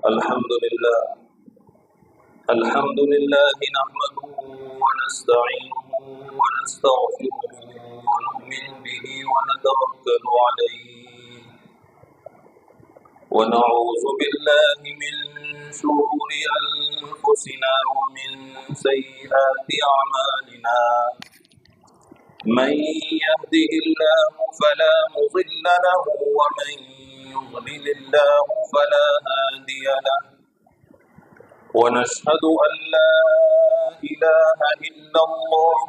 الحمد لله نحمده ونستعينه ونستغفره ونؤمن به ونتوكل عليه ونعوذ بالله من شرور أنفسنا ومن سيئات أعمالنا من يهده الله فلا مضل له ومن يضلل الله فلا هادي له ونشهد أن لا إله إلا الله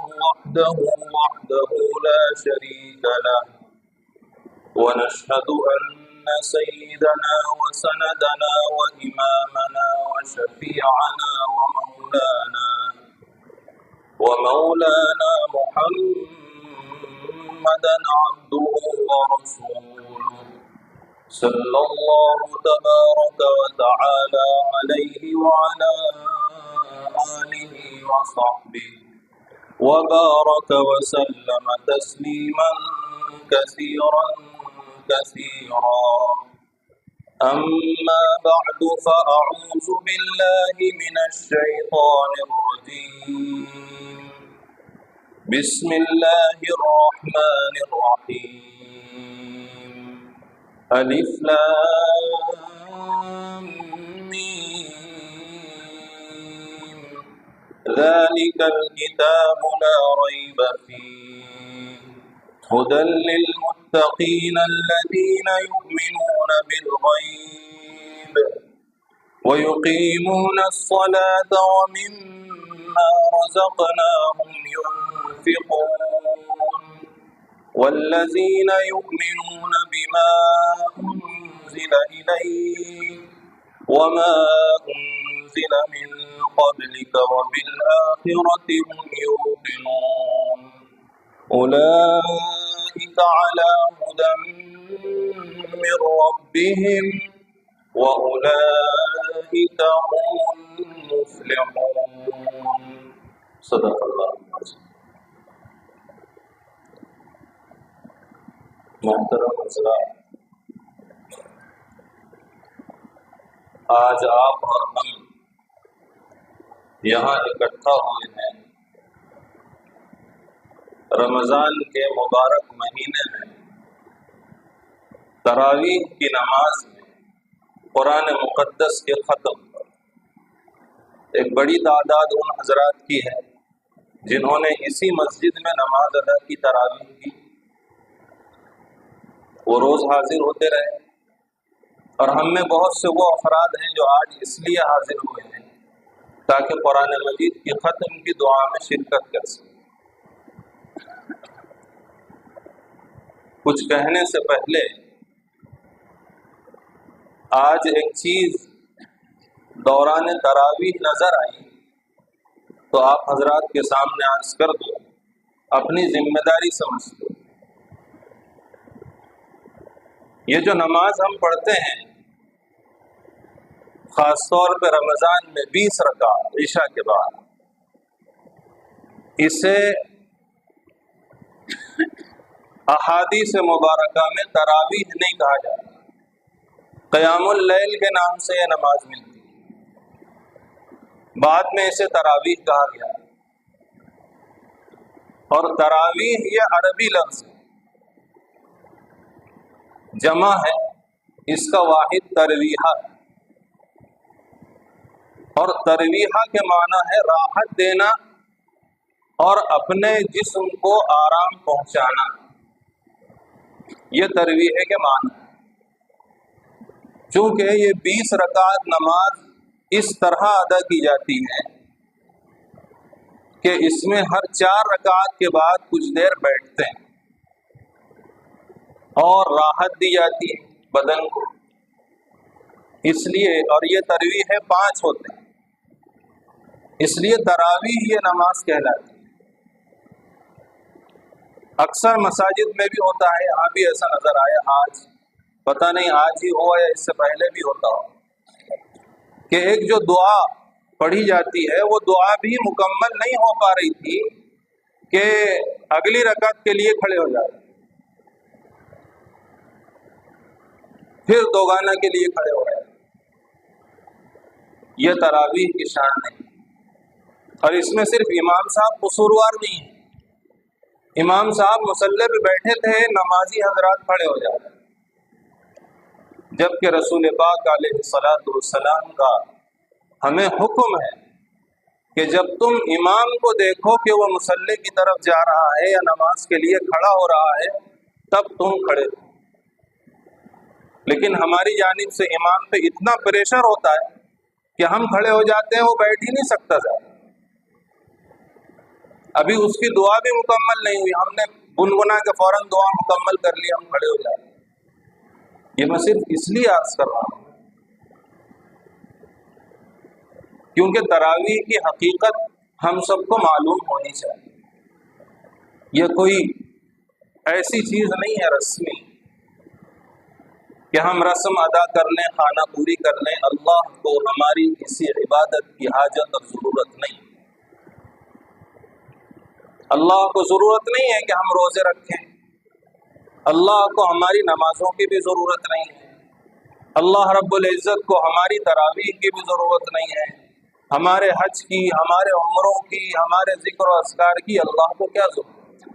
وحده لا شريك له ونشهد أن سيدنا وسندنا وإمامنا وشفيعنا ومولانا محمدا عبده ورسوله صلى الله تبارك وتعالى عليه وعلى آله وصحبه وبارك وسلم تسليما كثيرا أما بعد فأعوذ بالله من الشيطان الرجيم بسم الله الرحمن الرحيم ألف لام ميم ذلك الكتاب لا ريب فيه هدى للمتقين الذين يؤمنون بالغيب ويقيمون الصلاة ومما رزقناهم ينفقون والذين يؤمنون بما أنزل إليك وما أنزل من قبلك وبالآخرة هم يوقنون أولئك على هدى من ربهم وأولئك هم المفلحون صدق اللہ العظیم۔ محترم حضرات، آج آپ اور ہم یہاں اکٹھا ہوئے ہیں رمضان کے مبارک مہینے میں تراویح کی نماز میں قرآن مقدس کے ختم پر۔ ایک بڑی تعداد ان حضرات کی ہے جنہوں نے اسی مسجد میں نماز ادا کی، تراویح کی، وہ روز حاضر ہوتے رہے، اور ہم میں بہت سے وہ افراد ہیں جو آج اس لیے حاضر ہوئے ہیں تاکہ قرآن مجید کی ختم کی دعا میں شرکت کر سکیں۔ کچھ کہنے سے پہلے آج ایک چیز دوران تراویح نظر آئی تو آپ حضرات کے سامنے عرض کر دو، اپنی ذمہ داری سمجھتے۔ یہ جو نماز ہم پڑھتے ہیں خاص طور پہ رمضان میں 20 رکعت عشاء کے بعد، اسے احادیث مبارکہ میں تراویح نہیں کہا جاتا، قیام اللیل کے نام سے یہ نماز ملتی ہے، بعد میں اسے تراویح کہا گیا۔ اور تراویح یہ عربی لفظ ہے، جمع ہے، اس کا واحد ترویحہ ہے، اور ترویحہ کے معنی ہے راحت دینا اور اپنے جسم کو آرام پہنچانا، یہ ترویحہ کے معنی ہے۔ چونکہ یہ 20 رکعت نماز اس طرح ادا کی جاتی ہے کہ اس میں ہر 4 رکعت کے بعد کچھ دیر بیٹھتے ہیں اور راحت دی جاتی ہے بدن کو، اس لیے، اور یہ تراویح 5 ہوتے ہیں، اس لیے تراویح یہ نماز کہلاتی ہے۔ اکثر مساجد میں بھی ہوتا ہے، یہاں بھی ایسا نظر آیا، آج پتہ نہیں آج ہی ہوا یا اس سے پہلے بھی ہوتا ہو، کہ ایک جو دعا پڑھی جاتی ہے وہ دعا بھی مکمل نہیں ہو پا رہی تھی کہ اگلی رکعت کے لیے کھڑے ہو جاتے۔ پھر دوگانہ کے لیے کھڑے ہو گئے۔ یہ تراویح کی شان نہیں، اور اس میں صرف امام صاحب قصوروار نہیں ہیں۔ امام صاحب مصلی پہ بیٹھے تھے، نمازی حضرات کھڑے ہو جاتے، جبکہ رسول پاک علیہ الصلاۃ والسلام کا ہمیں حکم ہے کہ جب تم امام کو دیکھو کہ وہ مصلی کی طرف جا رہا ہے یا نماز کے لیے کھڑا ہو رہا ہے تب تم کھڑے ہو۔ لیکن ہماری جانب سے امام پہ اتنا پریشر ہوتا ہے کہ ہم کھڑے ہو جاتے ہیں، وہ بیٹھ ہی نہیں سکتا تھا۔ ابھی اس کی دعا بھی مکمل نہیں ہوئی، ہم نے گنگنا کے فوراً دعا مکمل کر لی، ہم کھڑے ہو جائیں۔ یہ میں صرف اس لیے عرض کر رہا ہوں کیونکہ تراویح کی حقیقت ہم سب کو معلوم ہونی چاہیے۔ یہ کوئی ایسی چیز نہیں ہے رسمی کہ ہم رسم ادا کر لیں، خانہ پوری کر لیں۔ اللہ کو ہماری کسی عبادت کی حاجت اور ضرورت نہیں۔ اللہ کو ضرورت نہیں ہے کہ ہم روزے رکھیں، اللہ کو ہماری نمازوں کی بھی ضرورت نہیں ہے، اللہ رب العزت کو ہماری تراویح کی بھی ضرورت نہیں ہے، ہمارے حج کی، ہمارے عمروں کی، ہمارے ذکر و اذکار کی اللہ کو کیا ضرورت ہے؟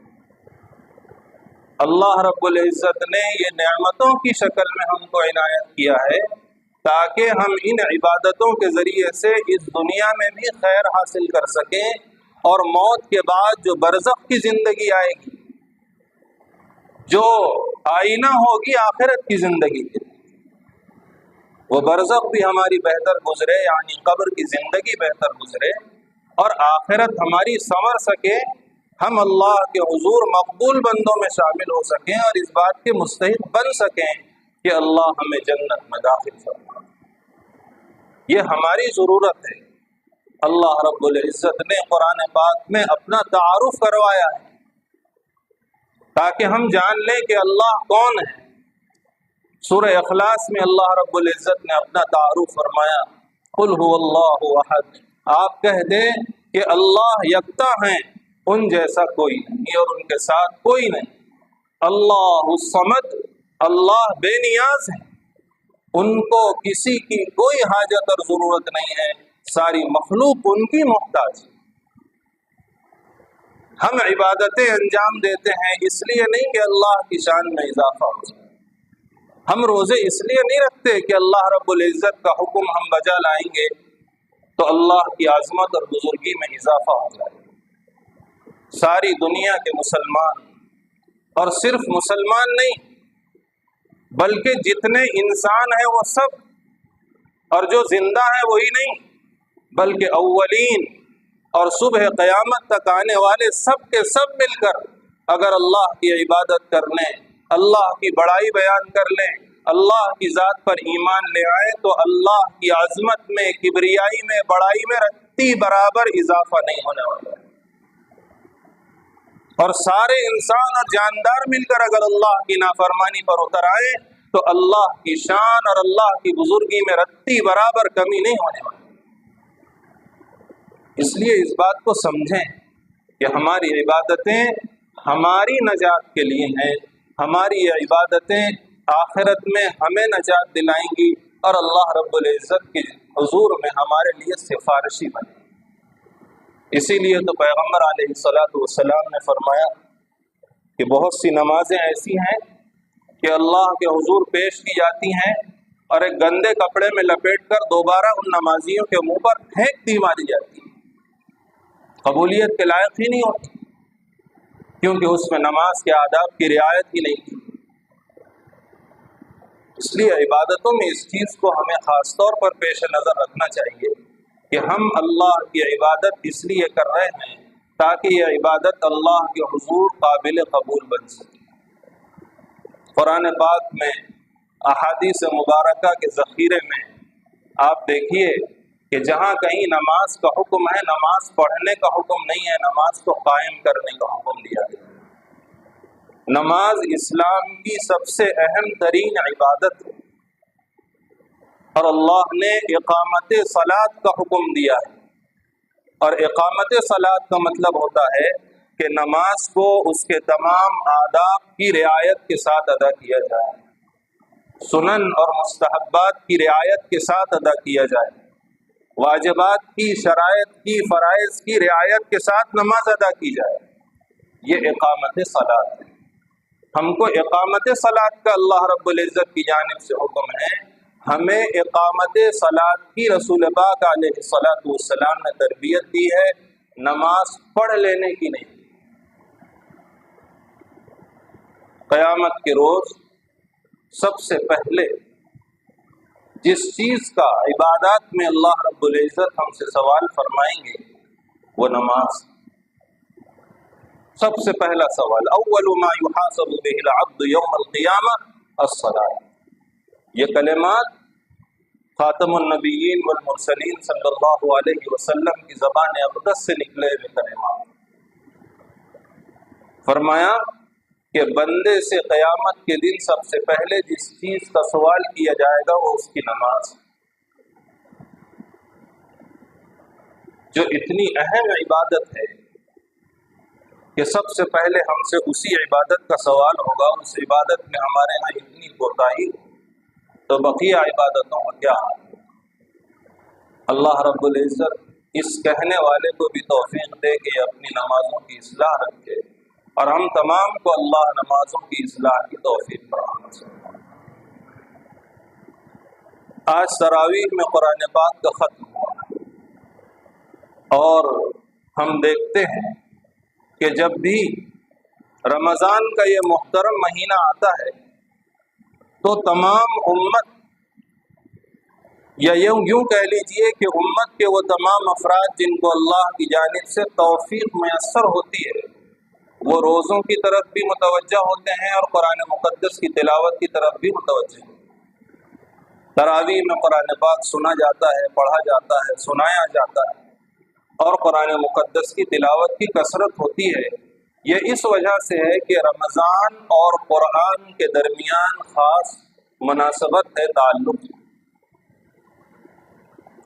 اللہ رب العزت نے یہ نعمتوں کی شکل میں ہم کو عنایت کیا ہے تاکہ ہم ان عبادتوں کے ذریعے سے اس دنیا میں بھی خیر حاصل کر سکیں، اور موت کے بعد جو برزخ کی زندگی آئے گی، جو آئینہ ہوگی آخرت کی زندگی کے، وہ برزخ بھی ہماری بہتر گزرے، یعنی قبر کی زندگی بہتر گزرے، اور آخرت ہماری سنور سکے، ہم اللہ کے حضور مقبول بندوں میں شامل ہو سکیں اور اس بات کے مستحق بن سکیں کہ اللہ ہمیں جنت میں داخل فرمائے۔ یہ ہماری ضرورت ہے۔ اللہ رب العزت نے قرآن پاک میں اپنا تعارف کروایا ہے تاکہ ہم جان لیں کہ اللہ کون ہے۔ سورہ اخلاص میں اللہ رب العزت نے اپنا تعارف فرمایا، قل هو اللہ احد، آپ کہہ دیں کہ اللہ یکتا ہیں، ان جیسا کوئی نہیں اور ان کے ساتھ کوئی نہیں۔ اللہ الصمد، اللہ بے نیاز ہیں، ان کو کسی کی کوئی حاجت اور ضرورت نہیں ہے، ساری مخلوق ان کی محتاج۔ ہم عبادتیں انجام دیتے ہیں اس لیے نہیں کہ اللہ کی شان میں اضافہ ہو جائے، ہم روزے اس لیے نہیں رکھتے کہ اللہ رب العزت کا حکم ہم بجا لائیں گے تو اللہ کی عظمت اور بزرگی میں اضافہ ہو جائے۔ ساری دنیا کے مسلمان، اور صرف مسلمان نہیں بلکہ جتنے انسان ہیں وہ سب، اور جو زندہ ہیں وہی نہیں بلکہ اولین اور صبح قیامت تک آنے والے سب کے سب مل کر اگر اللہ کی عبادت کر لیں، اللہ کی بڑائی بیان کر لیں، اللہ کی ذات پر ایمان لے آئیں تو اللہ کی عظمت میں، کبریائی میں، بڑائی میں رتی برابر اضافہ نہیں ہونے والا ہے۔ اور سارے انسان اور جاندار مل کر اگر اللہ کی نافرمانی پر اتر آئے تو اللہ کی شان اور اللہ کی بزرگی میں رتی برابر کمی نہیں ہونے والی۔ اس لیے اس بات کو سمجھیں کہ ہماری عبادتیں ہماری نجات کے لیے ہیں، ہماری یہ عبادتیں آخرت میں ہمیں نجات دلائیں گی اور اللہ رب العزت کے حضور میں ہمارے لیے سفارشی بنیں۔ اسی لیے تو پیغمبر علیہ الصلاۃ والسلام نے فرمایا کہ بہت سی نمازیں ایسی ہیں کہ اللہ کے حضور پیش کی جاتی ہیں اور ایک گندے کپڑے میں لپیٹ کر دوبارہ ان نمازیوں کے منہ پر پھینک دی ماری جاتی ہے، قبولیت کے لائق ہی نہیں ہوتی، کیونکہ اس میں نماز کے آداب کی رعایت ہی نہیں کی۔ اس لیے عبادتوں میں اس چیز کو ہمیں خاص طور پر پیش نظر رکھنا چاہیے کہ ہم اللہ کی عبادت اس لیے کر رہے ہیں تاکہ یہ عبادت اللہ کے حضور قابل قبول بن سکے۔ قرآن پاک میں احادیث مبارکہ کے ذخیرے میں آپ دیکھیے کہ جہاں کہیں نماز کا حکم ہے، نماز پڑھنے کا حکم نہیں ہے، نماز کو قائم کرنے کا حکم دیا گیا۔ نماز اسلام کی سب سے اہم ترین عبادت ہے اور اللہ نے اقامت صلاۃ کا حکم دیا ہے، اور اقامت صلاۃ کا مطلب ہوتا ہے کہ نماز کو اس کے تمام آداب کی رعایت کے ساتھ ادا کیا جائے۔ سنن اور مستحبات کی رعایت کے ساتھ ادا کیا جائے، واجبات کی، شرائط کی، فرائض کی رعایت کے ساتھ نماز ادا کی جائے، یہ اقامت صلاۃ ہے۔ ہم کو اقامت صلاۃ کا اللہ رب العزت کی جانب سے حکم ہے، ہمیں اقامت صلاۃ کی رسول پاک علیہ الصلاۃ والسلام نے تربیت دی ہے، نماز پڑھ لینے کی نہیں۔ قیامت کے روز سب سے پہلے جس چیز کا عبادات میں اللہ رب العزت ہم سے سوال فرمائیں گے وہ نماز۔ سب سے پہلا سوال، اول ما يحاسب به العبد يوم القیامہ الصلاۃ۔ یہ کلمات خاتم النبیین والمرسلین صلی اللہ علیہ وسلم کی زبان اقدس سے نکلے ہوئے کلمات۔ فرمایا کہ بندے سے قیامت کے دن سب سے پہلے جس چیز کا سوال کیا جائے گا وہ اس کی نماز، جو اتنی اہم عبادت ہے کہ سب سے پہلے ہم سے اسی عبادت کا سوال ہوگا۔ اس عبادت میں ہمارے ہاں اتنی کوتاہی تو بقیہ عبادتوں کا کیا حال؟ اللہ رب العزت اس کہنے والے کو بھی توفیق دے کہ اپنی نمازوں کی اصلاح رکھے، اور ہم تمام کو اللہ نمازوں کی اصلاح کی توفیق فراہم کرے۔ آج تراویح میں قرآن پاک کا ختم ہوا، اور ہم دیکھتے ہیں کہ جب بھی رمضان کا یہ محترم مہینہ آتا ہے تو تمام امت، یا یوں کہہ لیجئے کہ امت کے وہ تمام افراد جن کو اللہ کی جانب سے توفیق میسر ہوتی ہے، وہ روزوں کی طرف بھی متوجہ ہوتے ہیں اور قرآن مقدس کی تلاوت کی طرف بھی متوجہ ہوتے ہیں۔ تراویح میں قرآن پاک سنا جاتا ہے، پڑھا جاتا ہے، سنایا جاتا ہے، اور قرآن مقدس کی تلاوت کی کثرت ہوتی ہے۔ یہ اس وجہ سے ہے کہ رمضان اور قرآن کے درمیان خاص مناسبت ہے، تعلق۔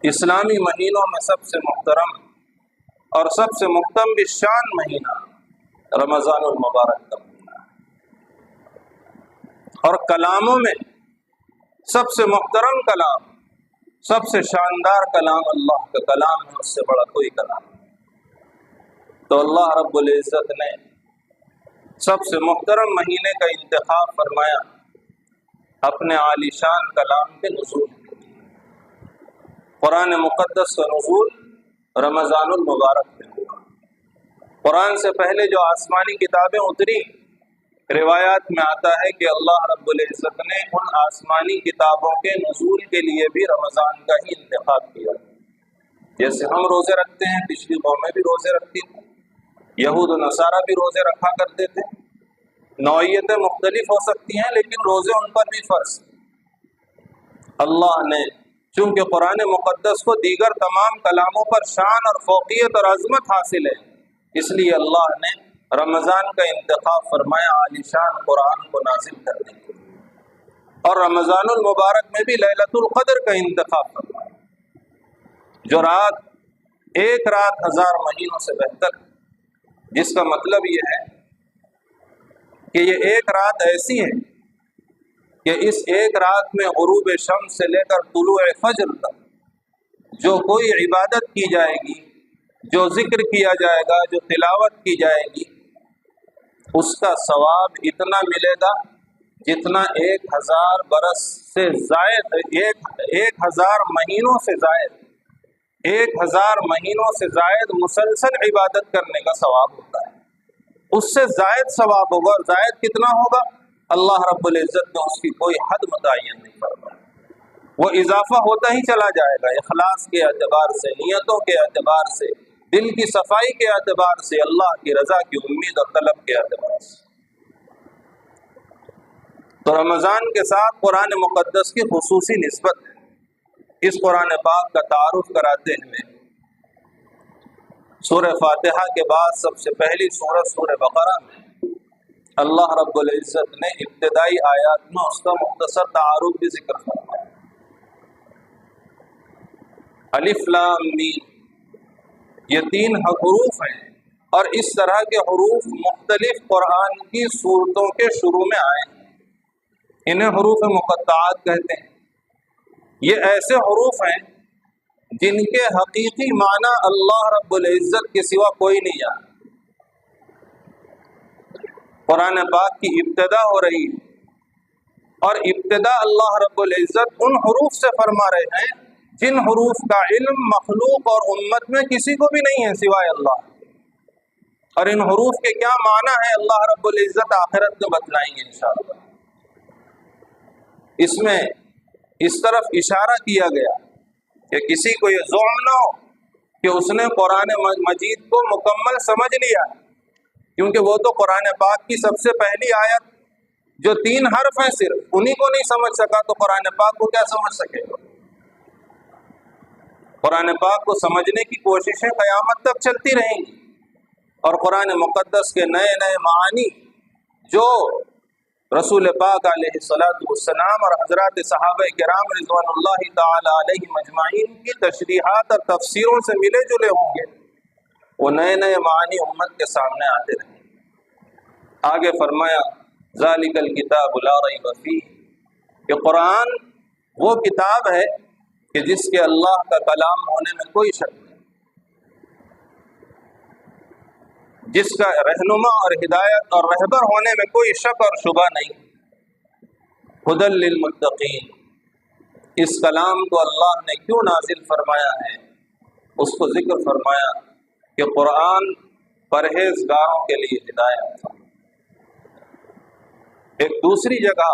اسلامی مہینوں میں سب سے محترم اور سب سے محتم بالشان مہینہ رمضان المبارک کا مہینہ ہے، اور کلاموں میں سب سے محترم کلام، سب سے شاندار کلام اللہ کا کلام ہے، اس سے بڑا کوئی کلام نہیں۔ تو اللہ رب العزت نے سب سے محترم مہینے کا انتخاب فرمایا اپنے عالی شان کلام کے نزول کے لیے۔ قرآن مقدس کا نزول رمضان المبارک میں ہوا۔ قرآن سے پہلے جو آسمانی کتابیں اتری، روایات میں آتا ہے کہ اللہ رب العزت نے ان آسمانی کتابوں کے نزول کے لیے بھی رمضان کا ہی انتخاب کیا۔ جیسے ہم روزے رکھتے ہیں، پچھلی قومیں بھی روزے رکھتی تھیں، یہود و نصارہ بھی روزے رکھا کرتے تھے۔ نوعیتیں مختلف ہو سکتی ہیں لیکن روزے ان پر بھی فرض۔ اللہ نے چونکہ قرآن مقدس کو دیگر تمام کلاموں پر شان اور فوقیت اور عظمت حاصل ہے، اس لیے اللہ نے رمضان کا انتخاب فرمایا عالی شان قرآن کو نازل کرنے کے لیے۔ اور رمضان المبارک میں بھی لیلۃ القدر کا انتخاب فرمایا، جو رات ایک رات 1000 مہینوں سے بہتر ہے، جس کا مطلب یہ ہے کہ یہ ایک رات ایسی ہے کہ اس ایک رات میں غروب شمس سے لے کر طلوع فجر تک جو کوئی عبادت کی جائے گی، جو ذکر کیا جائے گا، جو تلاوت کی جائے گی، اس کا ثواب اتنا ملے گا جتنا 1000 برس سے زائد، 1000 مہینوں سے زائد، 1000 مہینوں سے زائد مسلسل عبادت کرنے کا ثواب ہوتا ہے۔ اس سے زائد ثواب ہوگا، اور زائد کتنا ہوگا اللہ رب العزت نے اس کی کوئی حد متعین نہیں فرمائی، وہ اضافہ ہوتا ہی چلا جائے گا، اخلاص کے اعتبار سے، نیتوں کے اعتبار سے، دل کی صفائی کے اعتبار سے، اللہ کی رضا کی امید اور طلب کے اعتبار سے۔ تو رمضان کے ساتھ قرآن مقدس کی خصوصی نسبت ہے۔ اس قرآن پاک کا تعارف کراتے ہوئے سورہ فاتحہ کے بعد سب سے پہلی سورہ سورہ بقرہ میں اللہ رب العزت نے ابتدائی آیات میں اس کا مختصر تعارف بھی ذکر فرمایا۔ الف لام میم، یہ 3 حروف ہیں، اور اس طرح کے حروف مختلف قرآن کی سورتوں کے شروع میں آئے ہیں۔ انہیں حروف مقطعات کہتے ہیں۔ یہ ایسے حروف ہیں جن کے حقیقی معنی اللہ رب العزت کے سوا کوئی نہیں جانتا۔ قرآن پاک کی ابتدا ہو رہی ہے اور ابتدا اللہ رب العزت ان حروف سے فرما رہے ہیں جن حروف کا علم مخلوق اور امت میں کسی کو بھی نہیں ہے سوائے اللہ، اور ان حروف کے کیا معنی ہے اللہ رب العزت آخرت میں بتلائیں گے انشاءاللہ۔ اس میں اس طرف اشارہ کیا گیا کہ کسی کو یہ ظلم نہ ہو کہ اس نے قرآن مجید کو مکمل سمجھ لیا، کیونکہ وہ تو قرآن پاک کی سب سے پہلی آیت جو 3 حرف ہیں صرف انہی کو نہیں سمجھ سکا تو قرآن پاک کو کیا سمجھ سکے گا؟ قرآن پاک کو سمجھنے کی کوششیں قیامت تک چلتی رہیں گی، اور قرآن مقدس کے نئے نئے معانی جو رسول پاک علیہ الصلاۃ والسلام اور حضرات صحابہ کرام رضوان اللہ تعالی علیہم اجمعین کی تشریحات اور تفسیروں سے ملے جلے ہوں گے، وہ نئے نئے معانی امت کے سامنے آتے رہیں گے۔ آگے فرمایا ذالک الکتاب لا ریب فیہ، کہ قرآن وہ کتاب ہے کہ جس کے اللہ کا کلام ہونے میں کوئی شک نہیں، جس کا رہنما اور ہدایت اور رہبر ہونے میں کوئی شک اور شبہ نہیں۔ ھدی للمتقین، اس کلام کو اللہ نے کیوں نازل فرمایا ہے، اس کو ذکر فرمایا کہ قرآن پرہیزگاروں کے لیے ہدایت تھا۔ ایک دوسری جگہ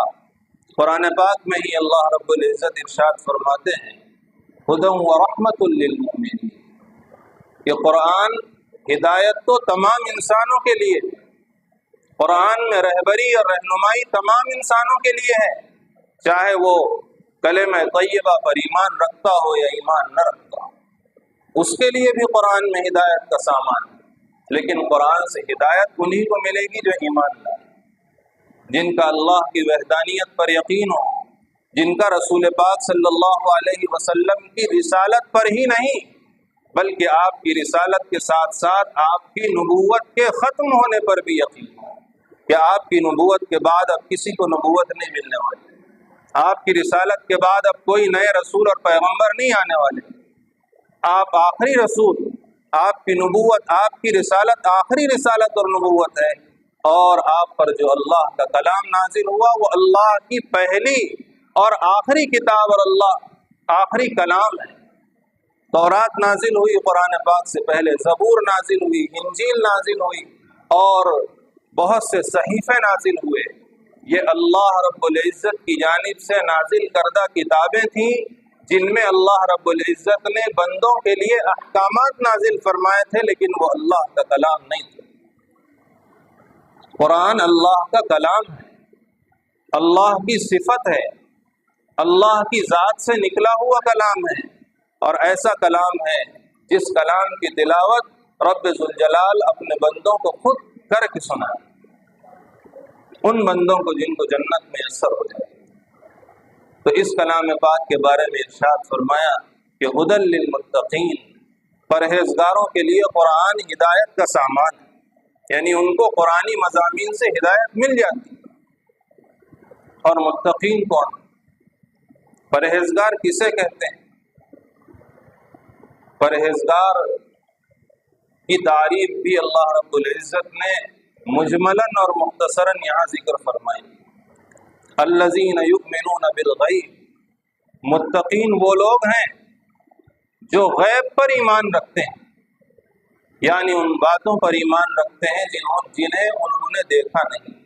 قرآن پاک میں ہی اللہ رب العزت ارشاد فرماتے ہیں ھدی ورحمۃ للمؤمنین، کہ قرآن ہدایت تو تمام انسانوں کے لیے، قرآن میں رہبری اور رہنمائی تمام انسانوں کے لیے ہے، چاہے وہ کلمہ طیبہ پر ایمان رکھتا ہو یا ایمان نہ رکھتا ہو، اس کے لیے بھی قرآن میں ہدایت کا سامان ہے۔ لیکن قرآن سے ہدایت انہی کو ملے گی جو ایمان لائے، جن کا اللہ کی وحدانیت پر یقین ہو، جن کا رسول پاک صلی اللہ علیہ وسلم کی رسالت پر ہی نہیں بلکہ آپ کی رسالت کے ساتھ ساتھ آپ کی نبوت کے ختم ہونے پر بھی یقین ہو کہ آپ کی نبوت کے بعد اب کسی کو نبوت نہیں ملنے والی، آپ کی رسالت کے بعد اب کوئی نئے رسول اور پیغمبر نہیں آنے والے، آپ آخری رسول، آپ کی نبوت، آپ کی رسالت آخری رسالت اور نبوت ہے، اور آپ پر جو اللہ کا کلام نازل ہوا وہ اللہ کی پہلی اور آخری کتاب اور اللہ آخری کلام ہے۔ تورات نازل ہوئی قرآن پاک سے پہلے، زبور نازل ہوئی، انجیل نازل ہوئی، اور بہت سے صحیفے نازل ہوئے۔ یہ اللہ رب العزت کی جانب سے نازل کردہ کتابیں تھیں جن میں اللہ رب العزت نے بندوں کے لیے احکامات نازل فرمائے تھے، لیکن وہ اللہ کا کلام نہیں تھا۔ قرآن اللہ کا کلام ہے، اللہ کی صفت ہے، اللہ کی ذات سے نکلا ہوا کلام ہے، اور ایسا کلام ہے جس کلام کی تلاوت رب ذوالجلال اپنے بندوں کو خود کر کے سنائے، ان بندوں کو جن کو جنت میسر ہو جائے۔ تو اس کلام پاک کے بارے میں ارشاد فرمایا کہ ھدی للمتقین، پرہیزگاروں کے لیے قرآن ہدایت کا سامان ہے، یعنی ان کو قرآنی مضامین سے ہدایت مل جاتی۔ اور متقین کون؟ پرہیزگار کسے کہتے ہیں؟ پرہیزگار کی تعریف بھی اللہ رب العزت نے مجملاً اور مختصراً یہاں ذکر فرمائی۔ الذین یؤمنون بالغیب، متقین وہ لوگ ہیں جو غیب پر ایمان رکھتے ہیں، یعنی ان باتوں پر ایمان رکھتے ہیں جنہیں انہوں نے دیکھا نہیں،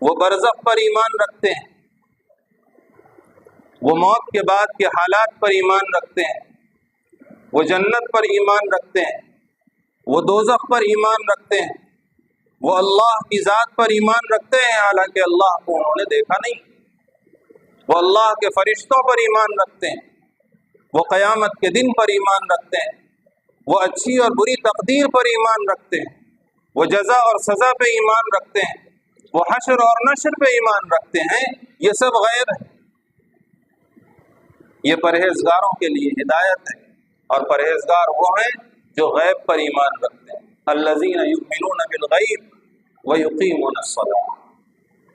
وہ برزخ پر ایمان رکھتے ہیں، وہ موت کے بعد کے حالات پر ایمان رکھتے ہیں، وہ جنت پر ایمان رکھتے ہیں، وہ دوزخ پر ایمان رکھتے ہیں، وہ اللہ کی ذات پر ایمان رکھتے ہیں حالانکہ اللہ کو انہوں نے دیکھا نہیں، وہ اللہ کے فرشتوں پر ایمان رکھتے ہیں، وہ قیامت کے دن پر ایمان رکھتے ہیں، وہ اچھی اور بری تقدیر پر ایمان رکھتے ہیں، وہ جزا اور سزا پہ ایمان رکھتے ہیں، وہ حشر اور نشر پہ ایمان رکھتے ہیں۔ یہ سب غیب ہے، یہ پرہیزگاروں کے لیے ہدایت ہے، اور پرہیزگار وہ ہیں جو غیب پر ایمان رکھتے ہیں۔ الذین یؤمنون بالغیب ویقیمون الصلاۃ،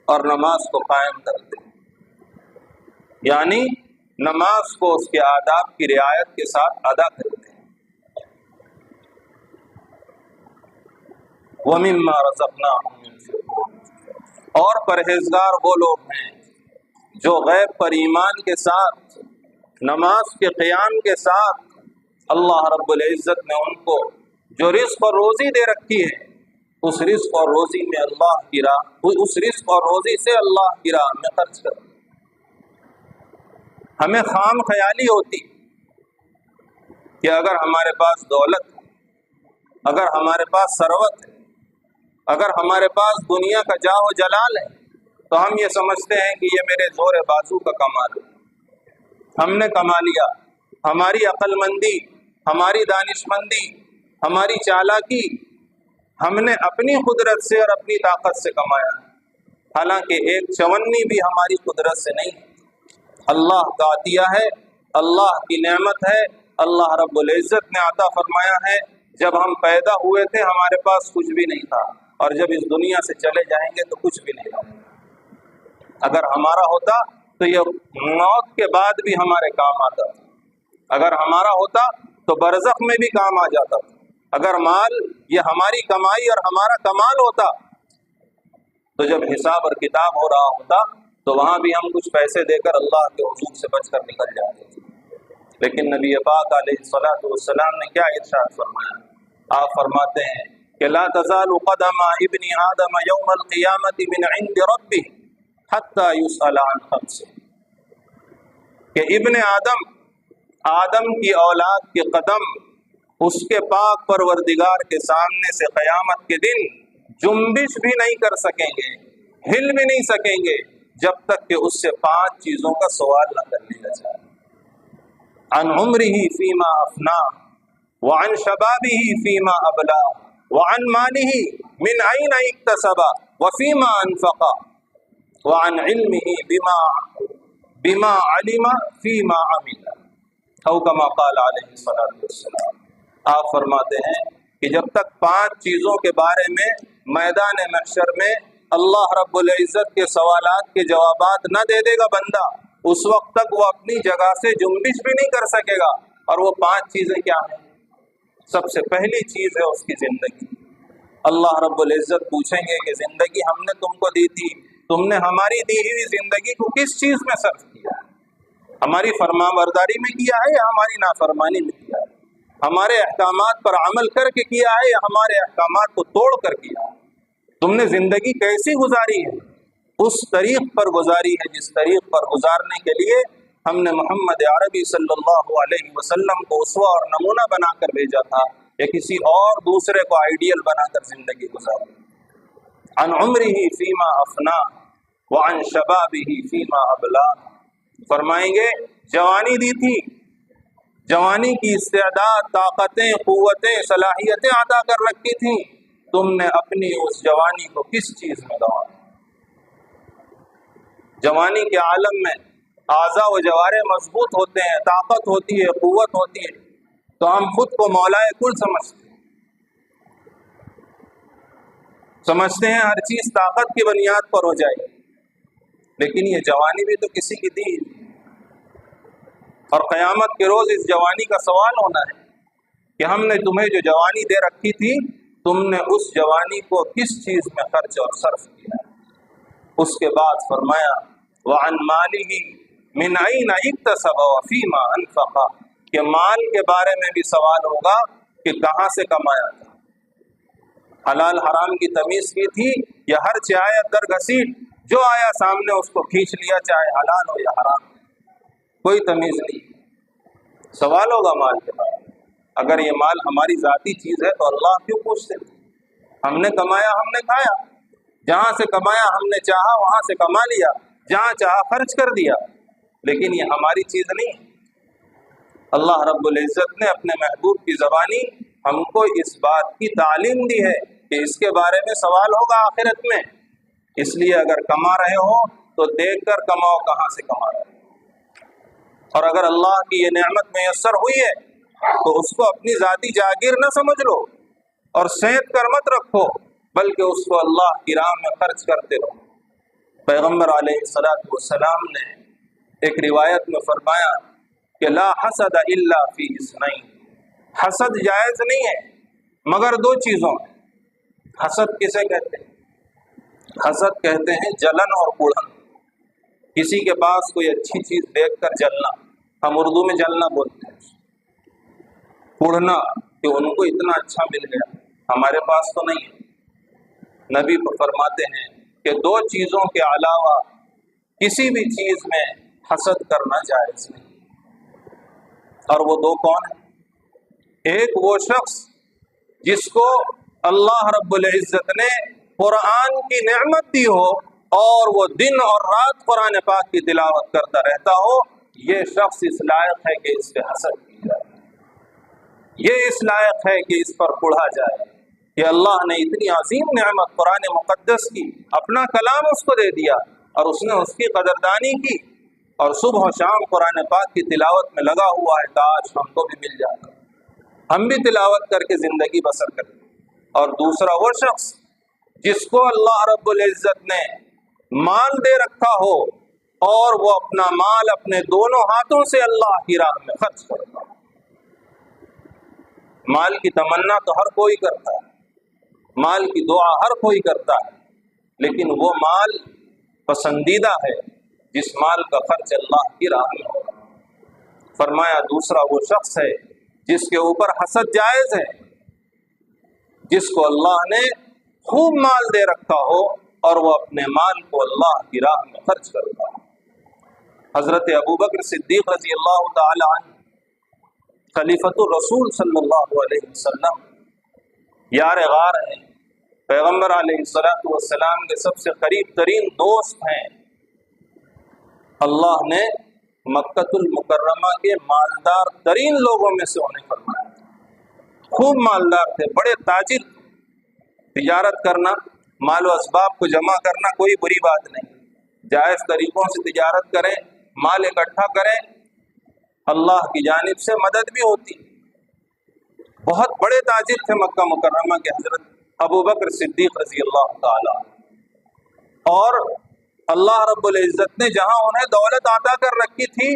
اور نماز کو قائم کرتے ہیں۔ یعنی نماز کو اس کے آداب کی رعایت کے ساتھ ادا کرتے ہیں۔ وَمِمَّا رَزَقْنَاهُمْ يُنْفِقُونَ، اور پرہیزگار وہ لوگ ہیں جو غیب پر ایمان کے ساتھ، نماز کے قیام کے ساتھ اللہ رب العزت نے ان کو جو رزق اور روزی دے رکھی ہے، اس رزق اور روزی میں اللہ کی راہ، اس رزق اور روزی سے اللہ کی راہ میں خرچ کرتے۔ ہمیں خام خیالی ہوتی کہ اگر ہمارے پاس دولت ہے، اگر ہمارے پاس ثروت ہے، اگر ہمارے پاس دنیا کا جاہ و جلال ہے، تو ہم یہ سمجھتے ہیں کہ یہ میرے زور بازو کا کمال ہے، ہم نے کما لیا، ہماری عقل مندی، ہماری دانش مندی، ہماری چالاکی، ہم نے اپنی قدرت سے اور اپنی طاقت سے کمایا، حالانکہ ایک چونی بھی ہماری قدرت سے نہیں ہے، اللہ کا عطیہ ہے، اللہ کی نعمت ہے، اللہ رب العزت نے عطا فرمایا ہے۔ جب ہم پیدا ہوئے تھے ہمارے پاس کچھ بھی نہیں تھا، اور جب اس دنیا سے چلے جائیں گے تو کچھ بھی نہیں رہے۔ اگر ہمارا ہوتا تو یہ موت کے بعد بھی ہمارے کام آتا تھا، اگر ہمارا ہوتا تو برزخ میں بھی کام آ جاتا تھا، اگر مال یہ ہماری کمائی اور ہمارا کمال ہوتا تو جب حساب اور کتاب ہو رہا ہوتا تو وہاں بھی ہم کچھ پیسے دے کر اللہ کے حضور سے بچ کر نکل جاتے تھے۔ لیکن نبی پاک علیہ الصلوۃ والسلام نے کیا ارشاد فرمایا؟ آپ فرماتے ہیں کہ لا تزال قدم ابن آدم یوم القیامت من عند ربہ حتی یسأل عن خمس، کہ ابن آدم کی اولاد کے قدم اس کے پاک پروردگار کے سامنے سے قیامت کے دن جنبش بھی نہیں کر سکیں گے، ہل بھی نہیں سکیں گے، جب تک کہ اس سے 5 چیزوں کا سوال نہ کر لیا جائے۔ عن عمرہ فیما افناہ، وعن شبابہ فیما ابلاہ، وعن مالہ من این اکتسب وفیما انفق، وعن علمہ بما علم فیما عمل، او کما قال علیہ الصلوۃ والسلام۔ آپ فرماتے ہیں کہ جب تک 5 چیزوں کے بارے میں میدان محشر میں اللہ رب العزت کے سوالات کے جوابات نہ دے دے گا بندہ، اس وقت تک وہ اپنی جگہ سے جنبش بھی نہیں کر سکے گا۔ اور وہ 5 چیزیں کیا ہیں؟ سب سے پہلی چیز ہے اس کی زندگی۔ اللہ رب العزت پوچھیں گے کہ زندگی ہم نے تم کو دی تھی، تم نے ہماری دی ہوئی زندگی کو کس چیز میں صرف کیا ہے؟ ہماری فرما برداری میں کیا ہے یا ہماری نافرمانی میں کیا ہے؟ ہمارے احکامات پر عمل کر کے کیا ہے یا ہمارے احکامات کو توڑ کر کیا ہے؟ تم نے زندگی کیسی گزاری ہے؟ اس طریق پر گزاری ہے جس طریق پر گزارنے کے لیے ہم نے محمد عربی صلی اللہ علیہ وسلم کو اسوہ اور نمونہ بنا کر بھیجا تھا، یا کسی اور دوسرے کو آئیڈیل بنا کر زندگی گزاری۔ عن عمرہ فیما افناہ، وعن شبابہ فیما ابلاہ، فرمائیں گے جوانی دی تھی، جوانی کی استعداد، طاقتیں، قوتیں، صلاحیتیں عطا کر رکھی تھیں، تم نے اپنی اس جوانی کو کس چیز میں گنوایا؟ جوانی کے عالم میں اعضاء و جوارح مضبوط ہوتے ہیں، طاقت ہوتی ہے، قوت ہوتی ہے، تو ہم خود کو مولائے کل سمجھتے ہیں ہر چیز طاقت کی بنیاد پر ہو جائے گی، لیکن یہ جوانی بھی تو کسی کی دی، اور قیامت کے روز اس جوانی کا سوال ہونا ہے کہ ہم نے تمہیں جو جوانی دے رکھی تھی، تم نے اس جوانی کو کس چیز میں خرچ اور صرف کیا؟ اس کے بعد فرمایا وعن مالہ من این اکتسب وفیما انفق، کہ مال کے بارے میں بھی سوال ہوگا کہ کہاں سے کمایا تھا، حلال حرام کی تمیز کی تھی یا ہر چاہے در گھسیٹ جو آیا سامنے اس کو کھینچ لیا، چاہے حلال ہو یا حرام، کوئی تمیز نہیں۔ سوال ہوگا مال کے بارے میں۔ اگر یہ مال ہماری ذاتی چیز ہے تو اللہ کیوں پوچھتے؟ ہم نے کمایا، ہم نے کھایا، جہاں سے کمایا ہم نے چاہا وہاں سے کما لیا، جہاں چاہا خرچ کر دیا، لیکن یہ ہماری چیز نہیں۔ اللہ رب العزت نے اپنے محبوب کی زبانی ہم کو اس بات کی تعلیم دی ہے کہ اس کے بارے میں سوال ہوگا آخرت میں، اس لیے اگر کما رہے ہو تو دیکھ کر کماؤ کہاں سے کما رہے ہو، اور اگر اللہ کی یہ نعمت میسر ہوئی ہے تو اس کو اپنی ذاتی جاگیر نہ سمجھ لو اور سینت کر مت رکھو، بلکہ اس کو اللہ کی راہ میں خرچ کرتے رہو۔ پیغمبر علیہ الصلوۃ والسلام نے ایک روایت میں فرمایا کہ لا حسد الا فی اثنین، حسد جائز نہیں ہے مگر دو چیزوں میں۔ حسد کسے کہتے ہیں؟ حسد کہتے ہیں جلن اور کڑھن، کسی کے پاس کوئی اچھی چیز دیکھ کر جلنا، ہم اردو میں جلنا بولتے ہیں۔ کڑھنا کہ ان کو اتنا اچھا مل گیا، ہمارے پاس تو نہیں ہے۔ نبی فرماتے ہیں کہ دو چیزوں کے علاوہ کسی بھی چیز میں حسد کرنا جائز نہیں۔ اور وہ دو کون ہیں؟ ایک وہ شخص جس کو اللہ رب العزت نے قرآن کی نعمت دی ہو اور وہ دن اور رات قرآن پاک کی تلاوت کرتا رہتا ہو، یہ شخص اس لائق ہے کہ اس پہ حسد کی جائے، یہ اس لائق ہے کہ اس پر کڑھا جائے کہ اللہ نے اتنی عظیم نعمت قرآن مقدس کی، اپنا کلام اس کو دے دیا اور اس نے اس کی قدردانی کی، اور صبح و شام قرآن پاک کی تلاوت میں لگا ہوا ہے، کاش ہم کو بھی مل جاتا، ہم بھی تلاوت کر کے زندگی بسر کریں۔ اور دوسرا وہ شخص جس کو اللہ رب العزت نے مال دے رکھا ہو اور وہ اپنا مال اپنے دونوں ہاتھوں سے اللہ کی راہ میں خرچ کرتا ہو۔ مال کی تمنا تو ہر کوئی کرتا ہے، مال کی دعا ہر کوئی کرتا ہے، لیکن وہ مال پسندیدہ ہے جس مال کا خرچ اللہ کی راہ میں ہو۔ فرمایا دوسرا وہ شخص ہے جس کے اوپر حسد جائز ہے، جس کو اللہ نے خوب مال دے رکھا ہو اور وہ اپنے مال کو اللہ کی راہ میں خرچ کرتا ہے۔ حضرت ابوبکر صدیق رضی اللہ تعالی عنہ خلیفۃ الرسول صلی اللہ علیہ وسلم یار غار ہیں، پیغمبر علیہ السلام کے سب سے قریب ترین دوست ہیں۔ اللہ نے مکۃ المکرمہ کے مالدار ترین لوگوں میں سے انہیں فرمایا، خوب مالدار تھے، بڑے تاجر تھے۔ تجارت کرنا، مال و اسباب کو جمع کرنا کوئی بری بات نہیں، جائز طریقوں سے تجارت کریں، مال اکٹھا کریں، اللہ کی جانب سے مدد بھی ہوتی۔ بہت بڑے تاجر تھے مکہ مکرمہ کے حضرت ابوبکر صدیق رضی اللہ تعالی، اور اللہ رب العزت نے جہاں انہیں دولت عطا کر رکھی تھی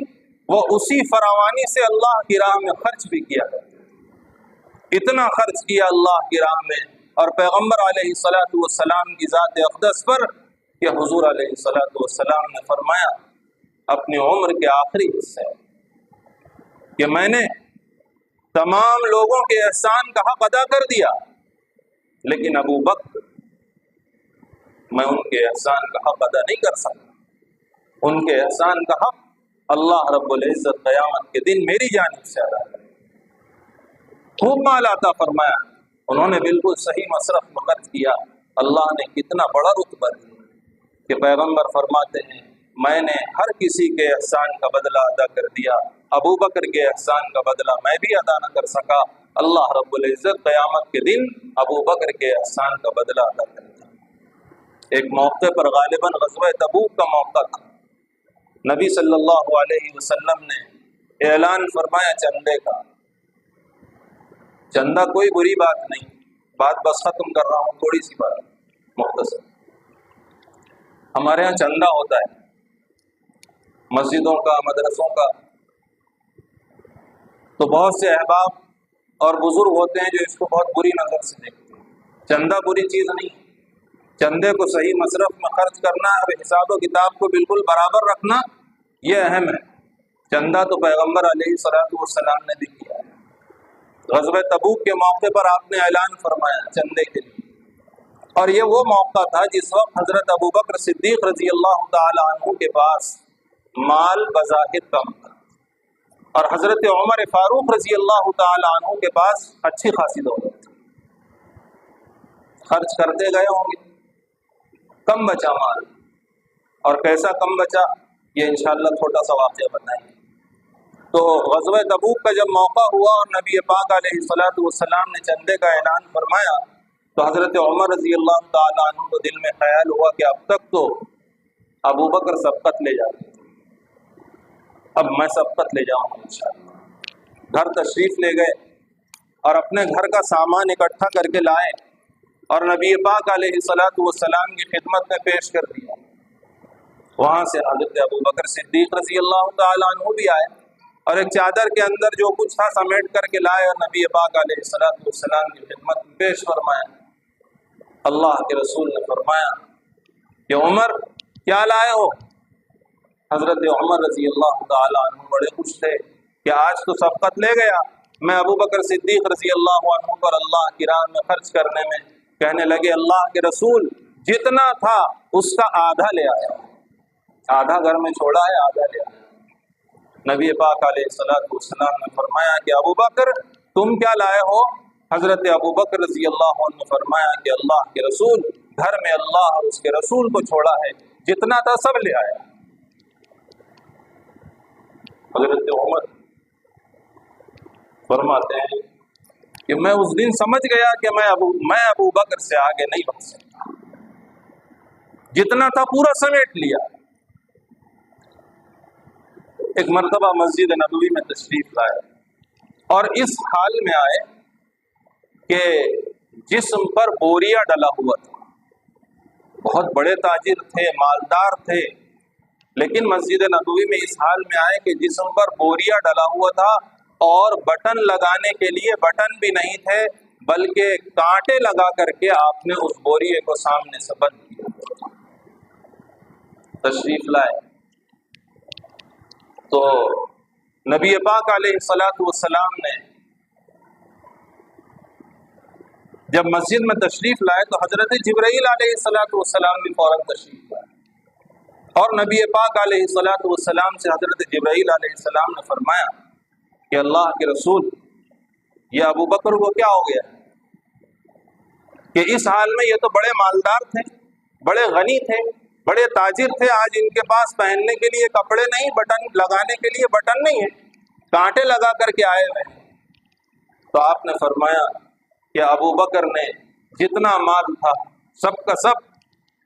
وہ اسی فراوانی سے اللہ کی راہ میں خرچ بھی کیا کرتے، اتنا خرچ کیا اللہ کی راہ میں، اور پیغمبر علیہ السلام کی ذات اقدس پر کہ حضور علیہ السلام نے فرمایا اپنی عمر کے آخری حصے کہ میں نے تمام لوگوں کے احسان کا حق ادا کر دیا، لیکن ابو بکر میں ان کے احسان کا حق ادا نہیں کر سکتا، ان کے احسان کا حق اللہ رب العزت قیامت کے دن میری جانب سے ادا کرے۔ خوب مال عطا فرمایا، انہوں نے بالکل صحیح مصرف میں خرچ کیا، اللہ نے کتنا بڑا رتبہ دیا کہ پیغمبر فرماتے ہیں میں نے ہر کسی کے احسان کا بدلہ ادا کر دیا، ابو بکر کے احسان کا بدلہ میں بھی ادا نہ کر سکا، اللہ رب العزت قیامت کے دن ابو بکر کے احسان کا بدلہ ادا کر دیا۔ ایک موقع پر غالباً غزوہ تبوک کا موقع تھا، نبی صلی اللہ علیہ وسلم نے اعلان فرمایا چندے کا۔ چندہ کوئی بری بات نہیں، بات بس ختم کر رہا ہوں، تھوڑی سی بات مختصر۔ ہمارے ہاں چندہ ہوتا ہے مسجدوں کا، مدرسوں کا، تو بہت سے احباب اور بزرگ ہوتے ہیں جو اس کو بہت بری نظر سے دیکھتے ہیں۔ چندہ بری چیز نہیں، چندے کو صحیح مصرف میں خرچ کرنا اور حساب و کتاب کو بالکل برابر رکھنا یہ اہم ہے۔ چندہ تو پیغمبر علیہ السلام نے بھی کیا ہے، غزوہ تبوک کے موقع پر آپ نے اعلان فرمایا چندے کے لیے، اور یہ وہ موقع تھا جس وقت حضرت ابوبکر صدیق رضی اللہ تعالی عنہ کے پاس مال بظاہر کم تھا، اور حضرت عمر فاروق رضی اللہ تعالی عنہ کے پاس اچھی خاصی دولت تھی۔ خرچ کرتے گئے ہوں گے، کم بچا مال، اور کیسا کم بچا یہ انشاءاللہ چھوٹا سا واقعہ بتائیں گے۔ تو غزوہ تبوک کا جب موقع ہوا اور نبی پاک علیہ السلام نے چندے کا اعلان فرمایا تو حضرت عمر رضی اللہ تعالیٰ عنہ کو دل میں خیال ہوا کہ اب تک تو ابو بکر سبقت لے جاتے تھے، اب میں سبقت لے جاؤں گا انشاءاللہ۔ گھر تشریف لے گئے اور اپنے گھر کا سامان اکٹھا کر کے لائے اور نبی پاک علیہ السلام کی خدمت میں پیش کر دیا۔ وہاں سے حضرت ابو بکر صدیق رضی اللہ تعالیٰ عنہ بھی آئے اور ایک چادر کے اندر جو کچھ تھا سمیٹ کر کے لائے اور نبی پاک علیہ السلام کی خدمت میں پیش فرمایا۔ اللہ کے رسول نے فرمایا کہ عمر کیا لائے ہو؟ حضرت عمر رضی اللہ تعالیٰ عنہ بڑے خوش تھے کہ آج تو سبقت لے گیا۔ میں ابو بکر صدیق رضی اللہ عنہ پر اللہ کی راہ میں خرچ کرنے میں کہنے لگے اللہ کے رسول جتنا تھا اس کا آدھا لے آیا، آدھا گھر میں چھوڑا ہے، آدھا لے آیا۔ نبی پاک علیہ السلام نے فرمایا کہ ابو بکر تم کیا لائے ہو؟ حضرت ابو بکر رضی اللہ عنہ نے فرمایا کہ اللہ کے رسول گھر میں اللہ اور اس کے رسول کو چھوڑا ہے، جتنا تھا سب لے آیا۔ حضرت عمر فرماتے ہیں کہ میں اس دن سمجھ گیا کہ میں ابو بکر سے آگے نہیں بڑھ سکتا، جتنا تھا پورا سمیٹ لیا۔ ایک مرتبہ مسجد نبوی میں تشریف لائے اور اس حال میں آئے کہ جسم پر بوریا ڈلا ہوا تھا، بہت بڑے تاجر تھے، مالدار تھے، لیکن مسجد نبوی میں اس حال میں آئے کہ جسم پر بوریا ڈلا ہوا تھا اور بٹن لگانے کے لیے بٹن بھی نہیں تھے، بلکہ کانٹے لگا کر کے آپ نے اس بوریے کو سامنے سے بند کیا۔ تشریف لائے تو نبی پاک علیہ السلام نے جب مسجد میں تشریف لائے تو حضرت جبرائیل علیہ السلام بھی فوراً تشریف لائے اور نبی پاک علیہ السلام سے حضرت جبرائیل علیہ السلام نے فرمایا کہ اللہ کے رسول یہ ابو بکر کو کیا ہو گیا کہ اس حال میں، یہ تو بڑے مالدار تھے، بڑے غنی تھے، بڑے تاجر تھے، آج ان کے پاس پہننے کے لیے کپڑے نہیں، بٹن لگانے کے لیے بٹن نہیں ہے، کانٹے لگا کر کے آئے ہوئے ہیں۔ تو آپ نے فرمایا کہ ابو بکر نے جتنا مال تھا سب کا سب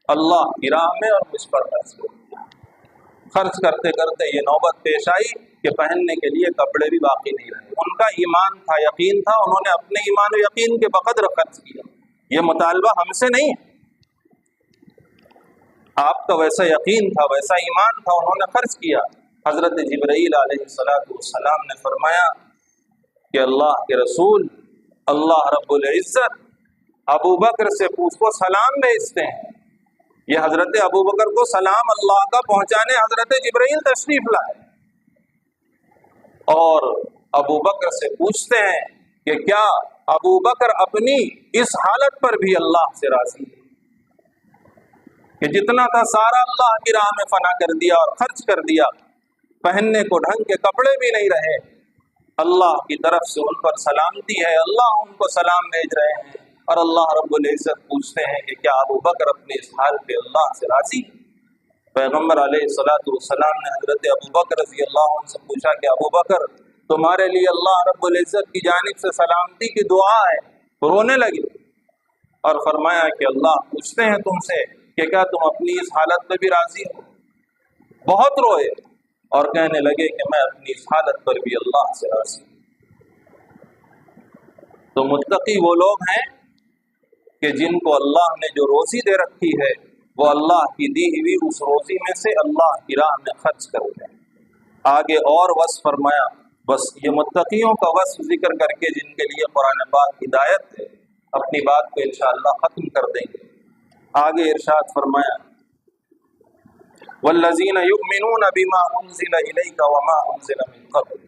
اللہ کی راہ میں اور مجھ پر خرچ کر دیا۔ خرچ کرتے کرتے یہ نوبت پیش آئی کہ پہننے کے لیے کپڑے بھی باقی نہیں رہے۔ ان کا ایمان تھا، یقین تھا، انہوں نے اپنے ایمان و یقین کے بقدر خرچ کیا۔ یہ مطالبہ ہم سے نہیں ہے، آپ کا ویسا یقین تھا، ویسا ایمان تھا، انہوں نے خرچ کیا۔ حضرت جبرائیل علیہ السلام نے فرمایا کہ اللہ کے رسول اللہ رب العزت ابو بکر سے پوچھ کو سلام بھیجتے ہیں۔ یہ حضرت ابو بکر کو سلام اللہ کا پہنچانے حضرت جبرائیل تشریف لائے اور ابو بکر سے پوچھتے ہیں کہ کیا ابو بکر اپنی اس حالت پر بھی اللہ سے راضی ہے کہ جتنا تھا سارا اللہ کی راہ میں فنا کر دیا اور خرچ کر دیا، پہننے کو ڈھنگ کے کپڑے بھی نہیں رہے۔ اللہ کی طرف سے ان پر سلامتی ہے، اللہ ان کو سلام بھیج رہے ہیں اور اللہ رب العزت پوچھتے ہیں کہ کیا ابو بکر اپنے اس حال پہ اللہ سے راضی؟ پیغمبر علیہ السلام نے حضرت ابو بکر رضی اللہ عنہ سے پوچھا کہ ابو بکر تمہارے لیے اللہ رب العزت کی جانب سے سلامتی کی دعا ہے؟ رونے لگے اور فرمایا کہ اللہ پوچھتے ہیں تم سے کہ کیا تم اپنی اس حالت پہ بھی راضی ہو؟ بہت روئے اور کہنے لگے کہ میں اپنی اس حالت پر بھی اللہ سے راضی ہوں۔ تو متقی وہ لوگ ہیں کہ جن کو اللہ نے جو روزی دے رکھی ہے وہ اللہ کی دی ہوئی اس روزی میں سے اللہ کی راہ میں خرچ کرتے ہیں۔ آگے اور وصف فرمایا، بس یہ متقیوں کا وصف ذکر کر کے جن کے لیے قرآن پاک ہدایت ہے، اپنی بات کو انشاءاللہ ختم کر دیں گے۔ آگے ارشاد فرمایا والذین یؤمنون بما انزل الیک وما انزل من قبل،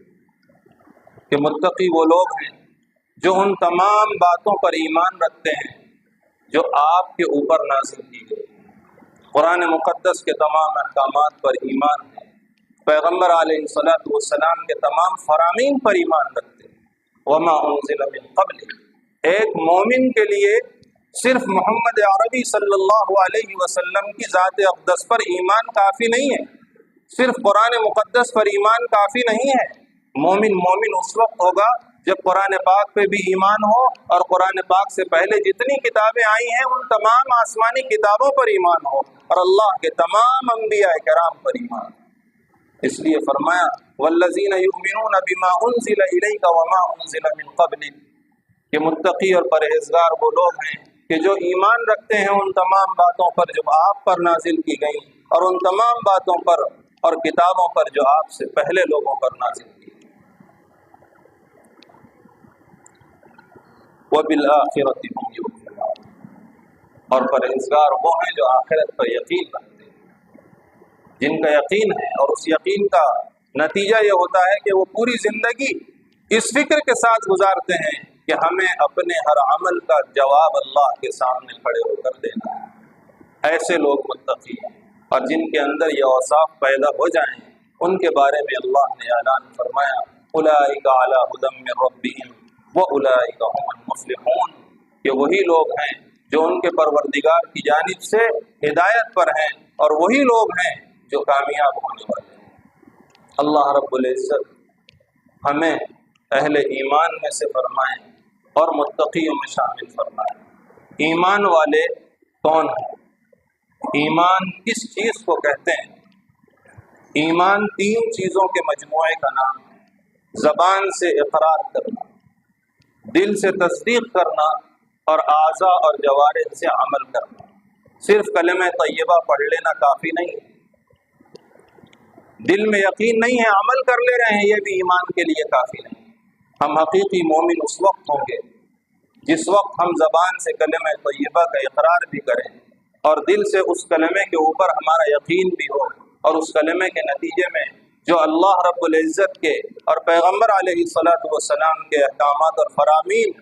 کہ متقی وہ لوگ ہیں جو ان تمام باتوں پر ایمان رکھتے ہیں جو آپ کے اوپر نازل کی گئی، قرآن مقدس کے تمام احکامات پر ایمان ہے، پیغمبر علیہ السلام کے تمام فرامین پر ایمان رکھتے ہیں۔ وما انزل من قبل، ایک مومن کے لیے صرف محمد عربی صلی اللہ علیہ وسلم کی ذات اقدس پر ایمان کافی نہیں ہے، صرف قرآن مقدس پر ایمان کافی نہیں ہے۔ مومن اس وقت ہوگا جب قرآن پاک پہ بھی ایمان ہو اور قرآن پاک سے پہلے جتنی کتابیں آئی ہیں ان تمام آسمانی کتابوں پر ایمان ہو اور اللہ کے تمام انبیاء کرام پر ایمان۔ اس لیے فرمایا والذین یؤمنون بما انزل الیک وما انزل من قبلک، کہ متقی اور پرہیزگار وہ لوگ ہیں کہ جو ایمان رکھتے ہیں ان تمام باتوں پر جو آپ پر نازل کی گئیں اور ان تمام باتوں پر اور کتابوں پر جو آپ سے پہلے لوگوں پر نازل کی۔ وَبِالْآخِرَةِ هُمْ يُوقِنُونَ، اور پرہیزگار وہ ہیں جو آخرت پر یقین رکھتے ہیں، جن کا یقین ہے، اور اس یقین کا نتیجہ یہ ہوتا ہے کہ وہ پوری زندگی اس فکر کے ساتھ گزارتے ہیں کہ ہمیں اپنے ہر عمل کا جواب اللہ کے سامنے کھڑے ہو کر دینا ہے۔ ایسے لوگ متقی ہیں، اور جن کے اندر یہ اوصاف پیدا ہو جائیں ان کے بارے میں اللہ نے اعلان فرمایا اولئک علی ھدی من ربہم واولئک ھم المفلحون، کہ وہی لوگ ہیں جو ان کے پروردگار کی جانب سے ہدایت پر ہیں، اور وہی لوگ ہیں جو کامیاب ہونے والے ہیں۔ اللہ رب العزت ہمیں اہل ایمان میں سے فرمائیں اور متقیوں میں شامل فرمائیں۔ ایمان والے کون ہیں؟ ایمان کس چیز کو کہتے ہیں؟ ایمان 3 چیزوں کے مجموعے کا نام ہے: زبان سے اقرار کرنا، دل سے تصدیق کرنا، اور اعضاء اور جوارح سے عمل کرنا۔ صرف کلمہ طیبہ پڑھ لینا کافی نہیں ہے، دل میں یقین نہیں ہے، عمل کر لے رہے ہیں، یہ بھی ایمان کے لیے کافی نہیں۔ ہم حقیقی مومن اس وقت ہوں گے جس وقت ہم زبان سے کلمہ طیبہ کا اقرار بھی کریں اور دل سے اس کلمے کے اوپر ہمارا یقین بھی ہو، اور اس کلمے کے نتیجے میں جو اللہ رب العزت کے اور پیغمبر علیہ الصلاۃ والسلام کے احکامات اور فرامین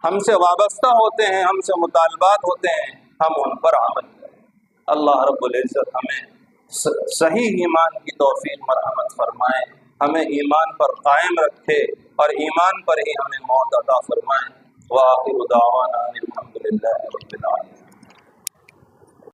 ہم سے وابستہ ہوتے ہیں، ہم سے مطالبات ہوتے ہیں، ہم ان پر عمل کریں۔ اللہ رب العزت ہمیں صحیح ایمان کی توفیق مرحمت فرمائے، ہمیں ایمان پر قائم رکھے اور ایمان پر ہی ہمیں موت عطا فرمائے۔ وآخر دعوانا الحمد للہ رب العالمین۔